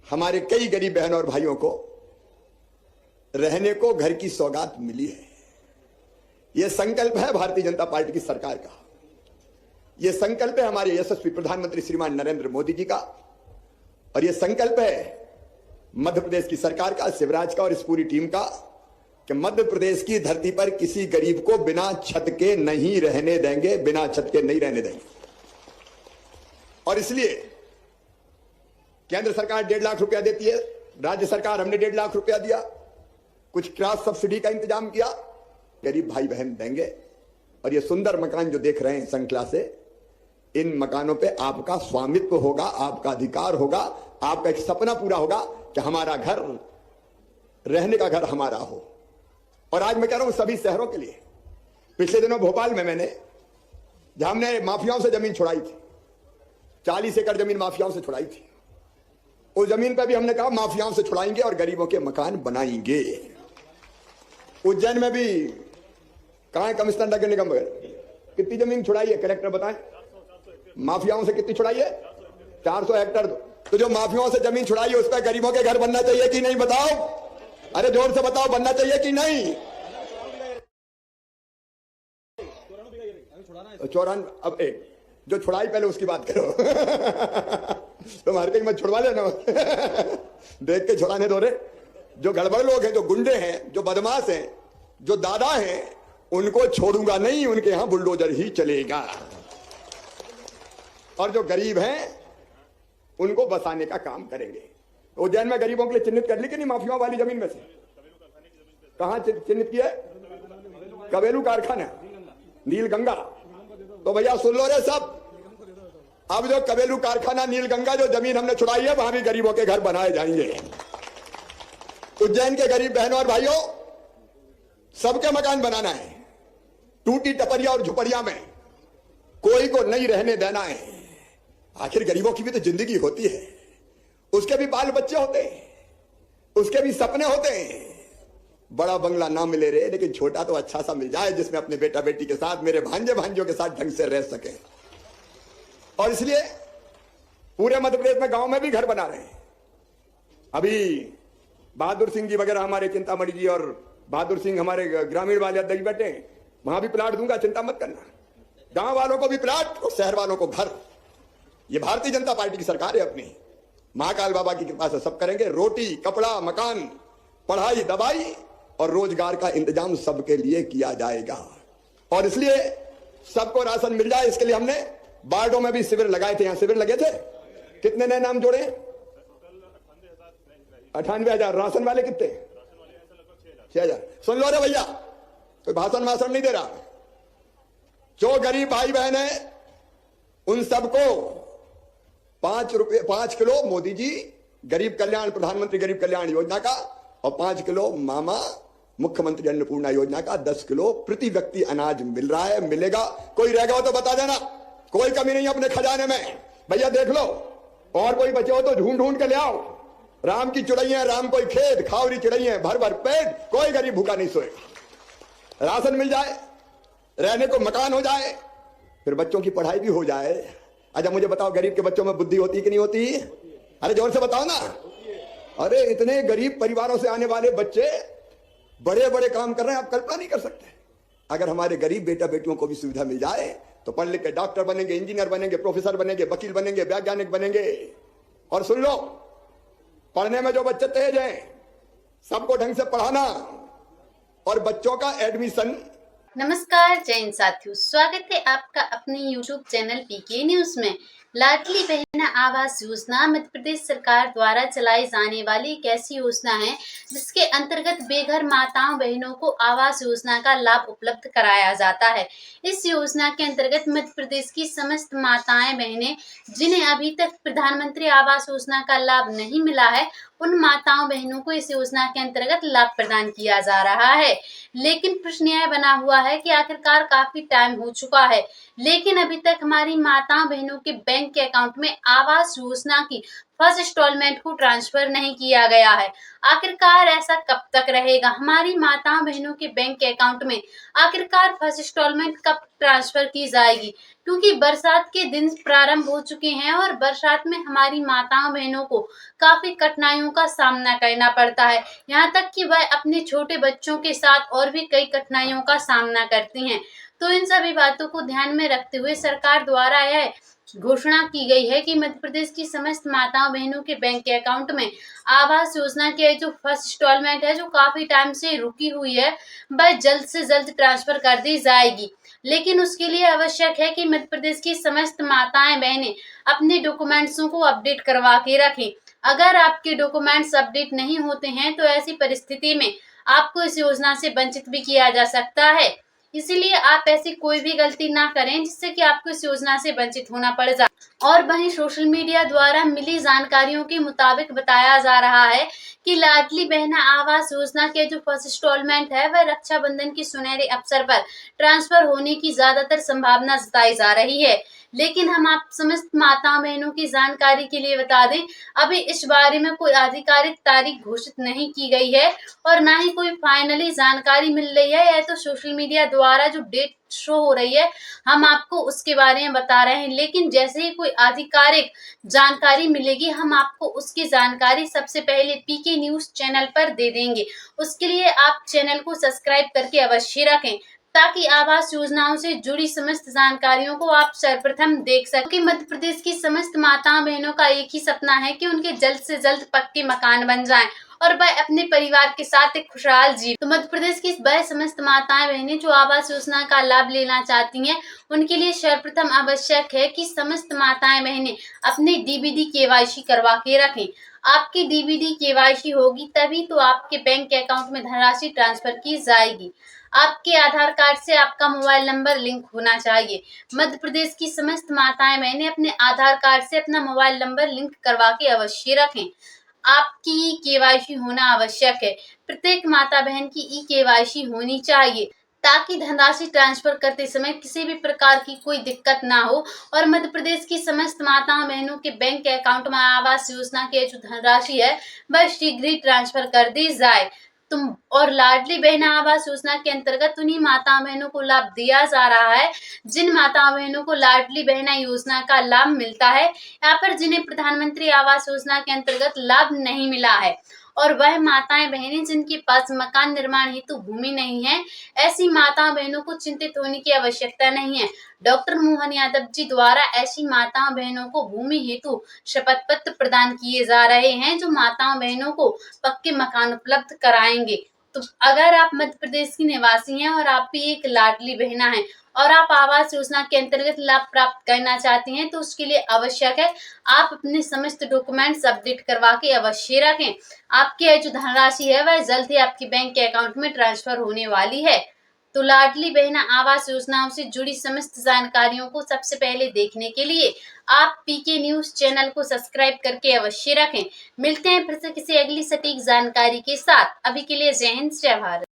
हमारे कई गरीब बहनों और भाइयों को रहने को घर की सौगात मिली है। यह संकल्प है भारतीय जनता पार्टी की सरकार का। यह संकल्प है हमारे यशस्वी प्रधानमंत्री श्रीमान नरेंद्र मोदी जी का, और यह संकल्प है मध्य प्रदेश की सरकार का, शिवराज का और इस पूरी टीम का, कि मध्य प्रदेश की धरती पर किसी गरीब को बिना छत के नहीं रहने देंगे, बिना छत के नहीं रहने देंगे। और इसलिए केंद्र सरकार 1.5 लाख रुपया देती है, राज्य सरकार हमने 1.5 लाख रुपया दिया, कुछ क्रॉस सब्सिडी का इंतजाम किया, गरीब भाई बहन देंगे। और ये सुंदर मकान जो देख रहे हैं श्रृंखला से, इन मकानों पे आपका स्वामित्व होगा, आपका अधिकार होगा, आपका एक सपना पूरा होगा कि हमारा घर, रहने का घर हमारा हो। और आज मैं कह रहा हूं सभी शहरों के लिए। पिछले दिनों भोपाल में मैंने, जहां हमने माफियाओं से जमीन छुड़ाई थी, 40 एकड़ जमीन माफियाओं से छुड़ाई थी, उस जमीन पर भी हमने कहा माफियाओं से छुड़ाएंगे और गरीबों के मकान बनाएंगे। उज्जैन में भी कहां है कमिश्नर नगर निगम वगैरह, कितनी जमीन छुड़ाई है कलेक्टर बताएं? माफियाओं से कितनी छुड़ाई है? 400 हेक्टर। तो जो माफियाओं से जमीन छुड़ाई है उस पर गरीबों के घर बनना चाहिए कि नहीं बताओ? अरे जोर से बताओ, बनना चाहिए कि नहीं? 94। अब एक जो छुड़ाई पहले उसकी बात करो। तुम हर कहीं मत छुड़वा लेना। देख के छुड़ाने दो रे। जो गड़बड़ लोग हैं, जो गुंडे हैं, जो बदमाश हैं, जो दादा हैं, उनको छोड़ूंगा नहीं, उनके यहां बुलडोजर ही चलेगा। और जो गरीब हैं उनको बसाने का काम करेंगे। उज्जैन में गरीबों के लिए चिन्हित कर ली कि नहीं माफियाओं वाली जमीन में से? कहां चिन्हित किया? कबेलू कारखाना, नीलगंगा। तो भैया सुन लो रे सब, अब जो कबेलू कारखाना, नीलगंगा, जो जमीन हमने छुड़ाई है, वहां भी गरीबों के घर बनाए जाएंगे। उज्जैन के गरीब बहनों और भाइयों, सबके मकान बनाना है। टूटी टपरिया और झुपड़िया में कोई को नहीं रहने देना है। आखिर गरीबों की भी तो जिंदगी होती है, उसके भी बाल बच्चे होते हैं, उसके भी सपने होते हैं। बड़ा बंगला ना मिले रे, लेकिन छोटा तो अच्छा सा मिल जाए, जिसमें अपने बेटा बेटी के साथ, मेरे भांजे भांजियों के साथ ढंग से रह सके। और इसलिए पूरे मध्य प्रदेश में गांव में भी घर बना रहे हैं। अभी बहादुर सिंह जी वगैरह, हमारे चिंतामणि जी और बहादुर सिंह हमारे ग्रामीण वाले अध्यक्ष बैठे हैं, वहां भी प्लाट दूंगा, चिंता मत करना। गांव वालों को भी प्लाट और शहर वालों को घर। ये भारतीय जनता पार्टी की सरकार है अपनी। महाकाल बाबा की कृपा से सब करेंगे। रोटी, कपड़ा, मकान, पढ़ाई, दवाई और रोजगार का इंतजाम सबके लिए किया जाएगा। और इसलिए सबको राशन मिल जाए, इसके लिए हमने वार्डों में भी शिविर लगाए थे। यहां शिविर लगे थे। कितने नए नाम जोड़े? 98,000। राशन वाले कितने? 6,000। सुन लो रे भैया, कोई भाषण नहीं दे रहा। जो गरीब भाई बहन है उन सबको 5 किलो मोदी जी गरीब कल्याण, प्रधानमंत्री गरीब कल्याण योजना का, और 5 किलो मामा मुख्यमंत्री अन्नपूर्णा योजना का 10 किलो प्रति व्यक्ति अनाज मिल रहा है, मिलेगा। कोई रहेगा हो तो बता देना, कोई कमी नहीं अपने खजाने में। भैया देख लो, और कोई बचे हो तो ढूंढ के ले आओ। राम की चिड़ैया, राम कोई खेत, खावरी चिड़ैया, भर भर पेट, कोई गरीब भूखा नहीं सोएगा। राशन मिल जाए, रहने को मकान हो जाए, फिर बच्चों की पढ़ाई भी हो जाए। अच्छा मुझे बताओ, गरीब के बच्चों में बुद्धि होती कि नहीं होती? अरे जोर से बताओ ना। अरे इतने गरीब परिवारों से आने वाले बच्चे बड़े बड़े काम कर रहे हैं, आप कल्पना नहीं कर सकते। अगर हमारे गरीब बेटा बेटियों को भी सुविधा मिल जाए तो पढ़ लिख के डॉक्टर बनेंगे, इंजीनियर बनेंगे, प्रोफेसर बनेंगे, वकील बनेंगे, वैज्ञानिक बनेंगे। और सुन लो, पढ़ने में जो बच्चे तेज हैं, सबको ढंग से पढ़ाना और बच्चों का एडमिशन। नमस्कार जय हिंद साथियों, स्वागत है आपका अपने YouTube चैनल पीके न्यूज में। लाडली बहन आवास योजना मध्य प्रदेश सरकार द्वारा चलाई जाने वाली एक ऐसी योजना है जिसके अंतर्गत बेघर माताओं बहनों को आवास योजना का लाभ उपलब्ध कराया जाता है। इस योजना के अंतर्गत मध्य प्रदेश की समस्त माताएं बहनें जिन्हें अभी तक प्रधानमंत्री आवास योजना का लाभ नहीं मिला है, उन माताओं बहनों को इस योजना के अंतर्गत लाभ प्रदान किया जा रहा है। लेकिन प्रश्न यह बना हुआ है कि आखिरकार काफी टाइम हो चुका है, लेकिन अभी तक हमारी माताओं बहनों के बैंक बैंक के अकाउंट में आवास योजना की फर्स्ट इंस्टॉलमेंट को ट्रांसफर नहीं किया गया है। आखिरकार ऐसा कब तक रहेगा? हमारी माताओं बहनों के बैंक के अकाउंट में आखिरकार फर्स्ट इंस्टॉलमेंट कब ट्रांसफर की जाएगी? क्योंकि बरसात के दिन प्रारंभ हो चुके हैं और बरसात में हमारी माताओं बहनों को काफी कठिनाइयों का सामना करना पड़ता है। यहाँ तक कि वह अपने छोटे बच्चों के साथ और भी कई कठिनाइयों का सामना करती हैं। तो इन सभी बातों को ध्यान में रखते हुए सरकार द्वारा यह घोषणा की गई है कि मध्य प्रदेश की समस्त माताओं बहनों के बैंक के अकाउंट में आवास योजना के जो फर्स्ट इंस्टॉलमेंट है, जो काफी टाइम से रुकी हुई है, वह जल्द से जल्द ट्रांसफर कर दी जाएगी। लेकिन उसके लिए आवश्यक है कि मध्य प्रदेश की समस्त माताएं बहनें अपने डॉक्यूमेंट्सों को अपडेट करवा के रखें। अगर आपके डॉक्यूमेंट्स अपडेट नहीं होते हैं तो ऐसी परिस्थिति में आपको इस योजना से वंचित भी किया जा सकता है। इसीलिए आप ऐसी कोई भी गलती ना करें जिससे कि आपको इस योजना से वंचित होना पड़ जाए। और वहीं सोशल मीडिया द्वारा मिली जानकारियों के मुताबिक बताया जा रहा है कि लाडली बहना आवास योजना के जो फर्स्ट इंस्टॉलमेंट है वह रक्षाबंधन के सुनहरे अवसर पर ट्रांसफर होने की ज्यादातर संभावना जताई जा रही है। लेकिन हम आप समस्त माताओं बहनों की जानकारी के लिए बता दें, अभी इस बारे में कोई आधिकारिक तारीख घोषित नहीं की गई है और ना ही कोई फाइनली जानकारी मिल रही है। यह तो सोशल मीडिया द्वारा जो डेट शो हो रही है हम आपको उसके बारे में बता रहे हैं, लेकिन जैसे ही कोई आधिकारिक जानकारी मिलेगी हम आपको उसकी जानकारी सबसे पहले पीके न्यूज चैनल पर दे देंगे। उसके लिए आप चैनल को सब्सक्राइब करके अवश्य रखें ताकि आवास योजनाओं से जुड़ी समस्त जानकारियों को आप सर्वप्रथम देख सकें। कि मध्य प्रदेश की समस्त माताओं बहनों का एक ही सपना है कि उनके जल्द से जल्द पक्के मकान बन जाएं और वह अपने परिवार के साथ एक खुशहाल जीवन। तो मध्य प्रदेश की वह समस्त माताएं बहनें जो आवास योजना का लाभ लेना चाहती हैं, उनके लिए सर्वप्रथम आवश्यक है कि समस्त माताएं बहनें अपने डीबीडी केवाईसी करवा के रखें। आपकी डीबीडी केवाईसी होगी तभी तो आपके बैंक के अकाउंट में धनराशि ट्रांसफर की जाएगी। आपके आधार कार्ड से आपका मोबाइल नंबर लिंक होना चाहिए। मध्य प्रदेश की समस्त माताएं बहनें अपने आधार कार्ड से अपना मोबाइल नंबर लिंक करवा के अवश्य रखें। आपकी केवाईसी होना आवश्यक है। प्रत्येक माता बहन की ई केवाईसी होनी चाहिए ताकि धनराशि ट्रांसफर करते समय किसी भी प्रकार की कोई दिक्कत ना हो और मध्य प्रदेश की समस्त माताओं बहनों के बैंक के अकाउंट में आवास योजना की जो धनराशि है वह शीघ्र ही ट्रांसफर कर दी जाए। तुम और लाडली बहना आवास योजना के अंतर्गत उन्हीं माता बहनों को लाभ दिया जा रहा है जिन माता बहनों को लाडली बहना योजना का लाभ मिलता है, यहाँ पर जिन्हें प्रधानमंत्री आवास योजना के अंतर्गत लाभ नहीं मिला है और वह माताएं बहनें जिनके पास मकान निर्माण हेतु भूमि नहीं है, ऐसी माताओं बहनों को चिंतित होने की आवश्यकता नहीं है। डॉक्टर मोहन यादव जी द्वारा ऐसी माताओं बहनों को भूमि हेतु शपथ पत्र प्रदान किए जा रहे हैं जो माताओं बहनों को पक्के मकान उपलब्ध कराएंगे। तो अगर आप मध्य प्रदेश की निवासी हैं और आप भी एक लाडली बहना हैं और आप आवास योजना के अंतर्गत लाभ प्राप्त करना चाहती हैं तो उसके लिए आवश्यक है आप अपने समस्त डॉक्यूमेंट्स अपडेट करवा के अवश्य रखें। आपकी जो धनराशि है वह जल्द ही आपके बैंक के अकाउंट में ट्रांसफर होने वाली है। तो लाडली बहना आवास योजनाओं से जुड़ी समस्त जानकारियों को सबसे पहले देखने के लिए आप पीके न्यूज चैनल को सब्सक्राइब करके अवश्य रखें। मिलते हैं फिर से किसी अगली सटीक जानकारी के साथ। अभी के लिए जय हिंद, जय भारत।